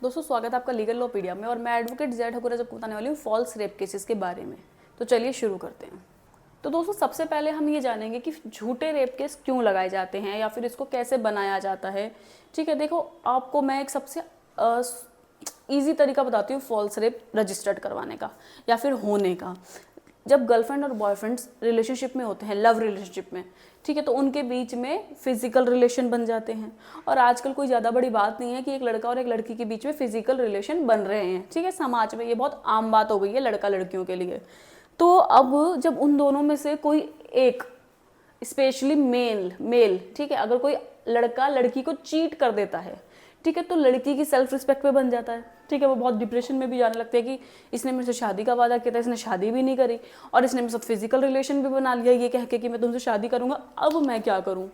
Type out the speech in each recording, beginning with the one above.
दोस्तों स्वागत है आपका लीगल लॉपीडिया में और मैं एडवोकेट जेड ठाकुर आज आपको बताने वाली हूँ फॉल्स रेप केसेस के बारे में। तो चलिए शुरू करते हैं। तो दोस्तों सबसे पहले हम ये जानेंगे कि झूठे रेप केस क्यों लगाए जाते हैं या फिर इसको कैसे बनाया जाता है। ठीक है, देखो आपको मैं एक सबसे ईजी तरीका बताती हूँ फॉल्स रेप रजिस्टर्ड करवाने का या फिर होने का। जब गर्लफ्रेंड और बॉयफ्रेंड्स रिलेशनशिप में होते हैं, लव रिलेशनशिप में, ठीक है, तो उनके बीच में फिजिकल रिलेशन बन जाते हैं। और आजकल कोई ज़्यादा बड़ी बात नहीं है कि एक लड़का और एक लड़की के बीच में फिजिकल रिलेशन बन रहे हैं। ठीक है, समाज में ये बहुत आम बात हो गई है लड़का लड़कियों के लिए। तो अब जब उन दोनों में से कोई एक, स्पेशली मेल, ठीक है, अगर कोई लड़का लड़की को चीट कर देता है, ठीक है, तो लड़की की सेल्फ रिस्पेक्ट पे बन जाता है। ठीक है, वो बहुत डिप्रेशन में भी जाने लगते हैं कि इसने मेरे से शादी का वादा किया था, इसने शादी भी नहीं करी और इसने मेरे साथ फिजिकल रिलेशन भी बना लिया ये कह के कि मैं तुमसे शादी करूंगा, अब मैं क्या करूं।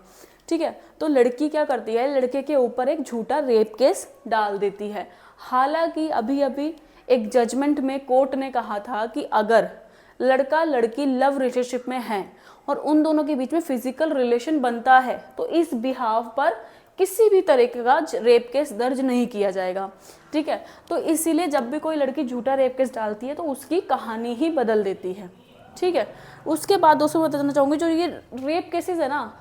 ठीक है, तो लड़की क्या करती है, लड़के के ऊपर एक झूठा रेप केस डाल देती है। हालांकि अभी अभी एक जजमेंट में कोर्ट ने कहा था कि अगर लड़का लड़की लव रिलेशनशिप में है और उन दोनों के बीच में फिजिकल रिलेशन बनता है तो इस बिहाव पर किसी भी तरीके का रेप केस दर्ज नहीं किया जाएगा। ठीक है, तो इसीलिए जब भी कोई लड़की झूठा रेप केस डालती है तो उसकी कहानी ही बदल देती है। ठीक है, उसके बाद दोस्तों मैं बताना चाहूँगी जो ये रेप केसेस है ना,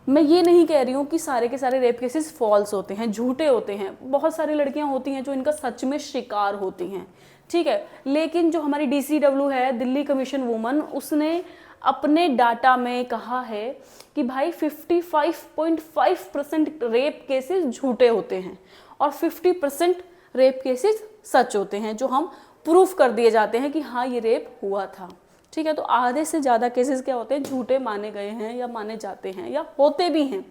मैं ये नहीं कह रही हूँ कि सारे के सारे रेप केसेस फॉल्स होते हैं, झूठे होते हैं। बहुत सारी लड़कियां होती हैं जो इनका सच में शिकार होती हैं। ठीक है, लेकिन जो हमारी DCW है, दिल्ली कमीशन वुमन, उसने अपने डाटा में कहा है कि भाई 55.5% रेप केसेस झूठे होते हैं और 50% रेप केसेस सच होते हैं जो हम प्रूफ कर दिए जाते हैं कि हाँ ये रेप हुआ था। ठीक है, तो आधे से ज़्यादा केसेस क्या होते हैं, झूठे माने गए हैं या माने जाते हैं या होते भी हैं।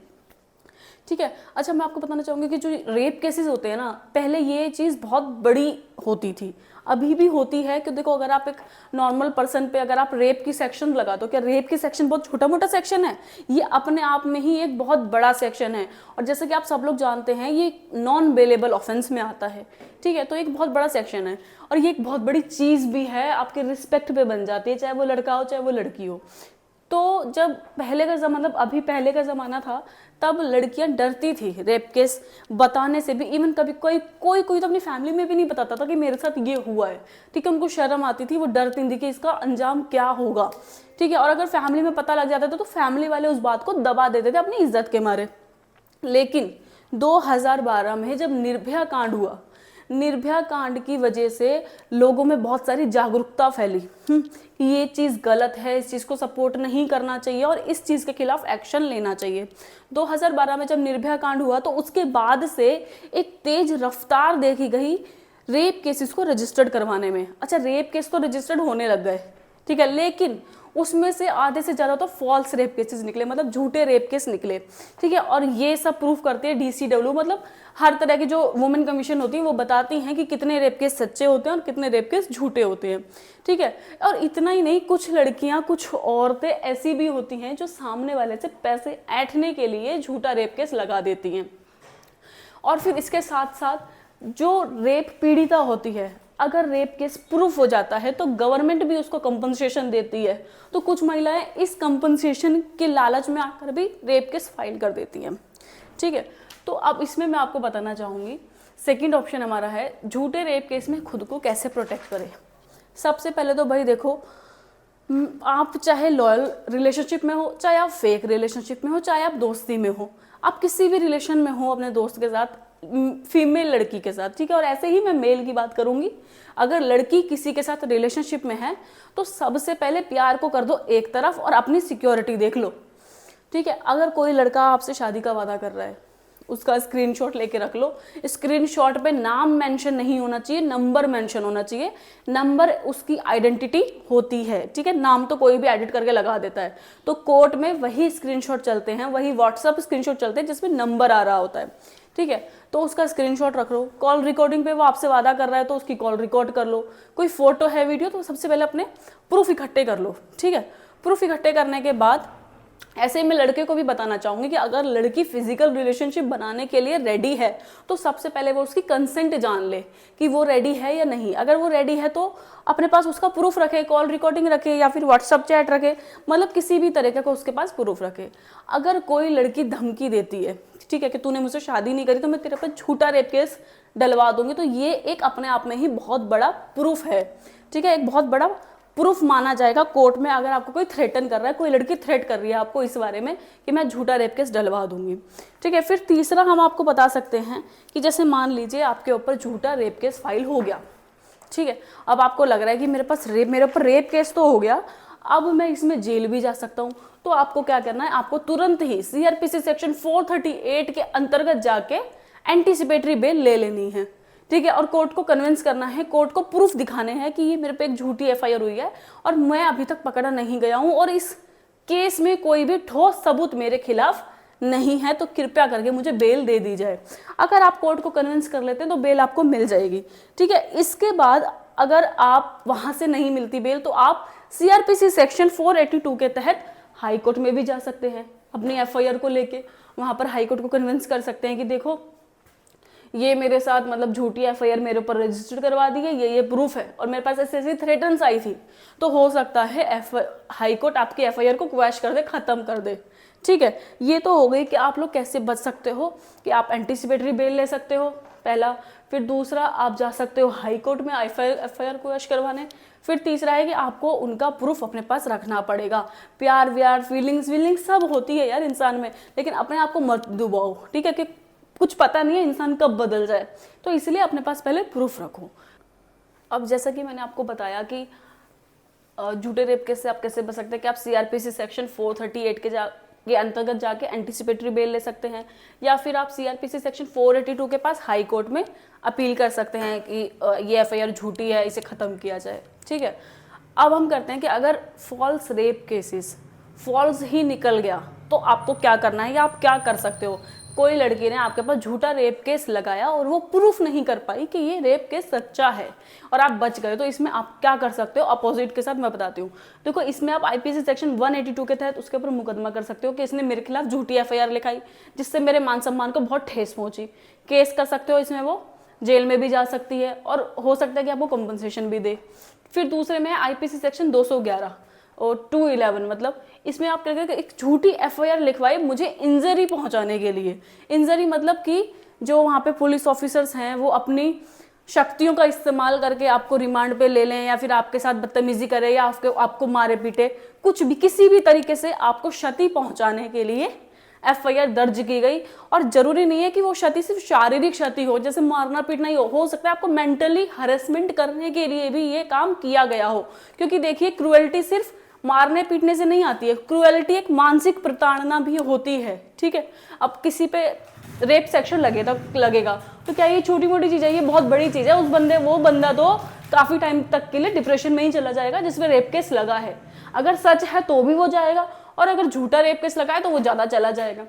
ठीक है, अच्छा मैं आपको बताना चाहूँगी कि जो रेप केसेस होते हैं ना, पहले ये चीज़ बहुत बड़ी होती थी, अभी भी होती है। कि देखो अगर आप एक नॉर्मल पर्सन पे अगर आप रेप की सेक्शन लगा दो, क्या रेप की सेक्शन बहुत छोटा मोटा सेक्शन है? ये अपने आप में ही एक बहुत बड़ा सेक्शन है और जैसे कि आप सब लोग जानते हैं ये नॉन बेलेबल ऑफेंस में आता है। ठीक है, तो एक बहुत बड़ा सेक्शन है और ये एक बहुत बड़ी चीज़ भी है, आपके रिस्पेक्ट पे बन जाती है, चाहे वो लड़का हो चाहे वो लड़की हो। तो जब पहले का ज़माना, मतलब अभी पहले का ज़माना था, तब लड़कियां डरती थी रेप केस बताने से भी। इवन कभी कोई कोई कोई तो अपनी फैमिली में भी नहीं बताता था कि मेरे साथ ये हुआ है। ठीक है, उनको शर्म आती थी, वो डरती थी कि इसका अंजाम क्या होगा। ठीक है, और अगर फैमिली में पता लग जाता था तो फैमिली वाले उस बात को दबा देते थे अपनी इज्जत के मारे। लेकिन 2012 में जब निर्भया कांड हुआ, निर्भया कांड की वजह से लोगों में बहुत सारी जागरूकता फैली। ये चीज़ गलत है, इस चीज़ को सपोर्ट नहीं करना चाहिए और इस चीज़ के खिलाफ एक्शन लेना चाहिए। 2012 में जब निर्भया कांड हुआ तो उसके बाद से एक तेज रफ्तार देखी गई रेप केसेस को रजिस्टर्ड करवाने में। अच्छा, रेप केस तो रजिस्टर्ड होने लग गए, ठीक है, लेकिन उसमें से आधे से ज़्यादा तो फॉल्स रेप केसेस निकले, मतलब झूठे रेप केस निकले। ठीक है, और ये सब प्रूफ करते हैं DCW, मतलब हर तरह की जो वुमेन कमीशन होती है वो बताती हैं कि कितने रेप केस सच्चे होते हैं और कितने रेप केस झूठे होते हैं। ठीक है, और इतना ही नहीं, कुछ लड़कियां, कुछ औरतें ऐसी भी होती हैं जो सामने वाले से पैसे ऐंठने के लिए झूठा रेप केस लगा देती हैं। और फिर इसके साथ साथ जो रेप पीड़िता होती है, अगर रेप केस प्रूफ हो जाता है तो गवर्नमेंट भी उसको कंपनसेशन देती है। तो कुछ महिलाएं इस कंपनसेशन के लालच में आकर भी रेप केस फाइल कर देती हैं। ठीक है, तो अब इसमें मैं आपको बताना चाहूँगी, सेकंड ऑप्शन हमारा है झूठे रेप केस में खुद को कैसे प्रोटेक्ट करें। सबसे पहले तो भाई देखो, आप चाहे लॉयल रिलेशनशिप में हो, चाहे आप फेक रिलेशनशिप में हो, चाहे आप दोस्ती में हो, आप किसी भी रिलेशन में हो अपने दोस्त के साथ, फीमेल लड़की के साथ, ठीक है, और ऐसे ही मैं मेल की बात करूंगी। अगर लड़की किसी के साथ रिलेशनशिप में है तो सबसे पहले प्यार को कर दो एक तरफ और अपनी सिक्योरिटी देख लो। ठीक है, अगर कोई लड़का आपसे शादी का वादा कर रहा है, उसका स्क्रीनशॉट लेके रख लो। स्क्रीनशॉट पे नाम मेंशन नहीं होना चाहिए, नंबर मेंशन होना चाहिए। नंबर उसकी आइडेंटिटी होती है। ठीक है, नाम तो कोई भी एडिट करके लगा देता है, तो कोर्ट में वही स्क्रीनशॉट चलते हैं, वही व्हाट्सएप स्क्रीनशॉट चलते हैं जिसमें नंबर आ रहा होता है। ठीक है, तो उसका स्क्रीनशॉट रख लो। कॉल रिकॉर्डिंग पे वो आपसे वादा कर रहा है तो उसकी कॉल रिकॉर्ड कर लो। कोई फोटो है, वीडियो, तो सबसे पहले अपने प्रूफ इकट्ठे कर लो। ठीक है, प्रूफ इकट्ठे करने के बाद ऐसे ही मैं लड़के को भी बताना चाहूंगी कि अगर लड़की फिजिकल रिलेशनशिप बनाने के लिए रेडी है तो सबसे पहले वो उसकी कंसेंट जान ले कि वो रेडी है या नहीं। अगर वो रेडी है तो अपने पास उसका प्रूफ रखे, कॉल रिकॉर्डिंग रखे या फिर व्हाट्सअप चैट रखे, मतलब किसी भी तरीके का उसके पास प्रूफ रखे। अगर कोई लड़की धमकी देती है, ठीक है, कि तूने मुझसे शादी नहीं करी तो मैं तेरे पर झूठा रेप केस डलवा दूंगी, तो ये एक अपने आप में ही बहुत बड़ा प्रूफ है, ठीक है, एक बहुत बड़ा प्रूफ माना जाएगा कोर्ट में। अगर आपको कोई थ्रेटन कर रहा है, कोई लड़की थ्रेट कर रही है आपको इस बारे में कि मैं झूठा रेप केस डलवा दूंगी, ठीक है। फिर तीसरा हम आपको बता सकते हैं कि जैसे मान लीजिए आपके ऊपर झूठा रेप केस फाइल हो गया, ठीक है, अब आपको लग रहा है कि मेरे ऊपर रेप केस तो हो गया, अब मैं इसमें जेल भी जा सकता हूँ, तो आपको क्या करना है, आपको तुरंत ही सीआरपीसी सेक्शन 438 के अंतर्गत जाके एंटीसिपेटरी बेल ले लेनी है, ठीक है, और कोर्ट को कन्विंस करना है, कोर्ट को प्रूफ दिखाने हैं कि ये मेरे पे एक झूठी एफआईआर हुई है और मैं अभी तक पकड़ा नहीं गया हूं और इस केस में कोई भी ठोस सबूत मेरे खिलाफ नहीं है, तो कृपया करके मुझे बेल दे दी जाए। अगर आप कोर्ट को कन्विंस कर लेते हैं तो बेल आपको मिल जाएगी, ठीक है। इसके बाद अगर आप वहां से नहीं मिलती बेल तो आप सीआरपीसी सेक्शन 482 के तहत हाई कोर्ट में भी जा सकते हैं अपनी एफआईआर को लेके। वहां पर हाई कोर्ट को कन्विंस कर सकते हैं कि देखो ये मेरे साथ मतलब झूठी एफआईआर मेरे ऊपर रजिस्टर करवा दी है, ये प्रूफ है और मेरे पास ऐसी ऐसी थ्रेटन्स आई थी, तो हो सकता है हाई कोर्ट आपकी एफआईआर को क्वैश कर दे, खत्म कर दे, ठीक है। ये तो हो गई कि आप लोग कैसे बच सकते हो, कि आप एंटीसिपेटरी बेल ले सकते हो पहला, फिर दूसरा आप जा सकते हो हाई कोर्ट में एफआईआर क्वैश करवाने, फिर तीसरा है कि आपको उनका प्रूफ अपने पास रखना पड़ेगा। प्यार व्यार फीलिंग्स सब होती है यार इंसान में, लेकिन अपने आप को मत डुबाओ, ठीक है, कि कुछ पता नहीं है इंसान कब बदल जाए, तो इसलिए अपने पास पहले प्रूफ रखो। अब जैसा कि मैंने आपको बताया कि झूठे रेप केस से आप कैसे बच सकते हैं, कि आप सीआरपीसी सेक्शन 438 के अंतर्गत जाके एंटीसिपेटरी बेल ले सकते हैं, या फिर आप सीआरपीसी सेक्शन 482 के पास हाई कोर्ट में अपील कर सकते हैं कि ये एफआईआर झूठी है, इसे ख़त्म किया जाए, ठीक है। अब हम करते हैं कि अगर फॉल्स रेप केसेस फॉल्स ही निकल गया तो आपको क्या करना है या आप क्या कर सकते हो। कोई लड़की ने आपके पास झूठा रेप केस लगाया और वो प्रूफ नहीं कर पाई कि ये रेप केस सच्चा है और आप बच गए, तो इसमें आप क्या कर सकते हो अपोजिट के साथ मैं बताती हूँ। देखो इसमें आप आईपीसी सेक्शन 182 के तहत उसके ऊपर मुकदमा कर सकते हो कि इसने मेरे खिलाफ झूठी एफआईआर लिखाई जिससे मेरे मान सम्मान को बहुत ठेस पहुंची, केस कर सकते हो, इसमें वो जेल में भी जा सकती है और हो सकता है कि आपको कंपनसेशन भी दे। फिर दूसरे में आईपीसी सेक्शन 211 और 211, मतलब इसमें आप क्या करेंगे, एक झूठी एफआईआर लिखवाई मुझे इंजरी पहुंचाने के लिए। इंजरी मतलब कि जो वहाँ पे पुलिस ऑफिसर्स हैं वो अपनी शक्तियों का इस्तेमाल करके आपको रिमांड पे ले लें या फिर आपके साथ बदतमीजी करें या आपको मारे पीटे, कुछ भी किसी भी तरीके से आपको क्षति पहुंचाने के लिए एफआईआर दर्ज की गई। और जरूरी नहीं है कि वो क्षति सिर्फ शारीरिक क्षति हो, जैसे मारना पीटना ही हो सकता है आपको मेंटली हरेसमेंट करने के लिए भी ये काम किया गया हो, क्योंकि देखिए क्रूएल्टी सिर्फ मारने पीटने से नहीं आती है, क्रूएल्टी एक मानसिक प्रताड़ना भी होती है, ठीक है। अब किसी पे रेप सेक्शन लगेगा तो क्या ये छोटी मोटी चीज है, ये बहुत बड़ी चीज है। वो बंदा तो काफी टाइम तक के लिए डिप्रेशन में ही चला जाएगा जिसमें रेप केस लगा है। अगर सच है तो भी वो जाएगा और अगर झूठा रेप केस लगा है तो वो ज्यादा चला जाएगा,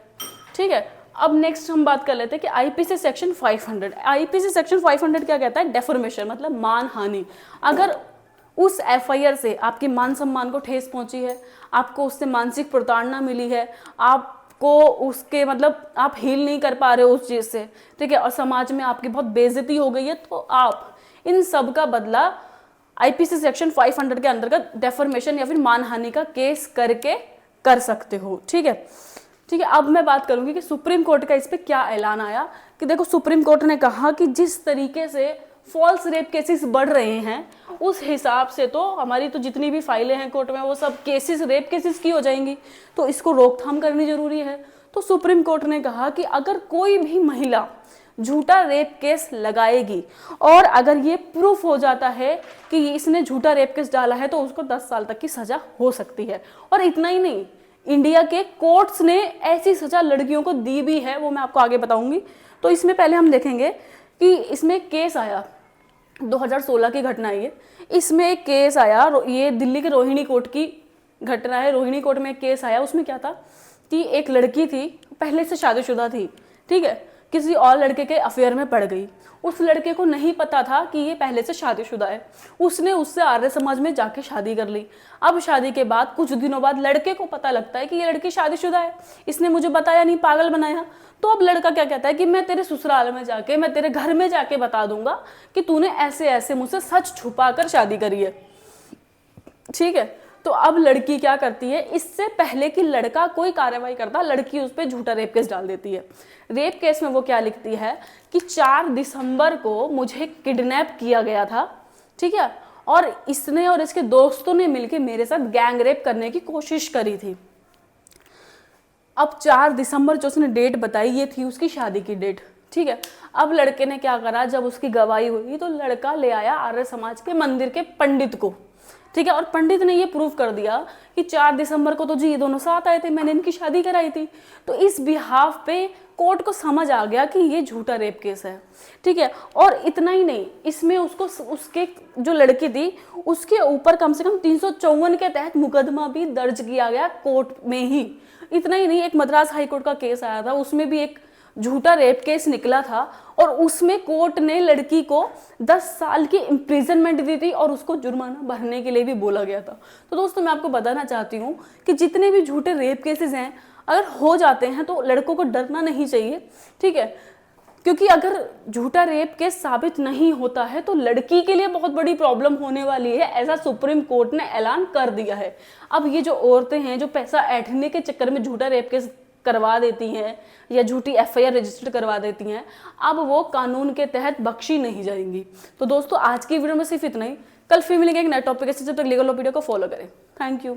ठीक है। अब नेक्स्ट हम बात कर लेते हैं कि आईपीसी सेक्शन 500। आईपीसी सेक्शन 500 क्या कहता है, डेफर्मेशन मतलब मानहानि। अगर उस एफआईआर से आपके मान सम्मान को ठेस पहुंची है, आपको उससे मानसिक प्रताड़ना मिली है, आपको उसके मतलब आप हील नहीं कर पा रहे हो उस चीज से, ठीक है, और समाज में आपकी बहुत बेइज्जती हो गई है, तो आप इन सब का बदला आईपीसी सेक्शन 500 के अंतर्गत डेफर्मेशन या फिर मानहानि का केस करके कर सकते हो, ठीक है। ठीक है, अब मैं बात करूंगी कि सुप्रीम कोर्ट का इस पे क्या ऐलान आया। कि देखो सुप्रीम कोर्ट ने कहा कि जिस तरीके से फॉल्स रेप केसेस बढ़ रहे हैं उस हिसाब से तो हमारी तो जितनी भी फाइलें हैं कोर्ट में वो सब केसेस रेप केसेस की हो जाएंगी, तो इसको रोकथाम करनी जरूरी है। तो सुप्रीम कोर्ट ने कहा कि अगर कोई भी महिला झूठा रेप केस लगाएगी और अगर ये प्रूफ हो जाता है कि इसने झूठा रेप केस डाला है तो उसको 10 साल तक की सजा हो सकती है। और इतना ही नहीं, इंडिया के कोर्ट्स ने ऐसी सजा लड़कियों को दी भी है, वो मैं आपको आगे बताऊंगी। तो इसमें पहले हम देखेंगे कि इसमें केस आया 2016 की घटना है। इसमें एक केस आया, ये दिल्ली के रोहिणी कोर्ट की घटना है। रोहिणी कोर्ट में एक केस आया, उसमें क्या था कि एक लड़की थी, पहले से शादीशुदा थी, ठीक है, किसी और लड़के के अफेयर में पड़ गई। उस लड़के को नहीं पता था कि ये पहले से शादीशुदा है, उसने उससे आर्य समाज में जाके शादी कर ली। अब शादी के बाद कुछ दिनों बाद लड़के को पता लगता है कि ये लड़की शादीशुदा है, इसने मुझे बताया नहीं, पागल बनाया। तो अब लड़का क्या कहता है कि मैं तेरे ससुराल में जाके, मैं तेरे घर में जाके बता दूंगा कि तूने ऐसे ऐसे मुझसे सच छुपा कर शादी करी है। ठीक है, तो अब लड़की क्या करती है, इससे पहले कि लड़का कोई कार्रवाई करता, लड़की उस पर झूठा रेप केस डाल देती है। रेप केस में वो क्या लिखती है कि 4 दिसंबर को मुझे किडनैप किया गया था, ठीक है, और इसने और इसके दोस्तों ने मिलकर मेरे साथ गैंग रेप करने की कोशिश करी थी। अब 4 दिसंबर जो उसने डेट बताई, ये थी उसकी शादी की डेट। ठीक है, अब लड़के ने क्या करा, जब उसकी गवाही हुई तो लड़का ले आया आर्य समाज के मंदिर के पंडित को। ठीक है, और पंडित ने ये प्रूव कर दिया कि 4 दिसंबर को तो जी ये दोनों साथ आए थे, मैंने इनकी शादी कराई थी। तो इस बिहाफ पे कोर्ट को समझ आ गया कि ये झूठा रेप केस है। ठीक है, और इतना ही नहीं, इसमें उसको, उसके जो लड़की थी उसके ऊपर कम से कम 354 के तहत मुकदमा भी दर्ज किया गया कोर्ट में ही। इतना ही नहीं, एक मद्रास हाईकोर्ट का केस आया था, उसमें भी एक झूठा रेप केस निकला था और उसमें कोर्ट ने लड़की को 10 साल की इम्प्रिजनमेंट दी थी और उसको जुर्माना भरने के लिए भी बोला गया था। तो दोस्तों मैं आपको बताना चाहती हूँ कि जितने भी झूठे रेप केसेस हैं, अगर हो जाते हैं तो लड़कों को डरना नहीं चाहिए। ठीक है, क्योंकि अगर झूठा रेप केस साबित नहीं होता है तो लड़की के लिए बहुत बड़ी प्रॉब्लम होने वाली है, ऐसा सुप्रीम कोर्ट ने ऐलान कर दिया है। अब ये जो औरतें हैं जो पैसा ऐंठने के चक्कर में झूठा रेप केस करवा देती हैं या झूठी एफआईआर रजिस्टर करवा देती हैं, अब वो कानून के तहत बख्शी नहीं जाएंगी। तो दोस्तों आज की वीडियो में सिर्फ इतना ही, कल फिर मिलेंगे एक नए टॉपिक से, जब तक लीगल ओपिनियन को फॉलो करें। Thank you.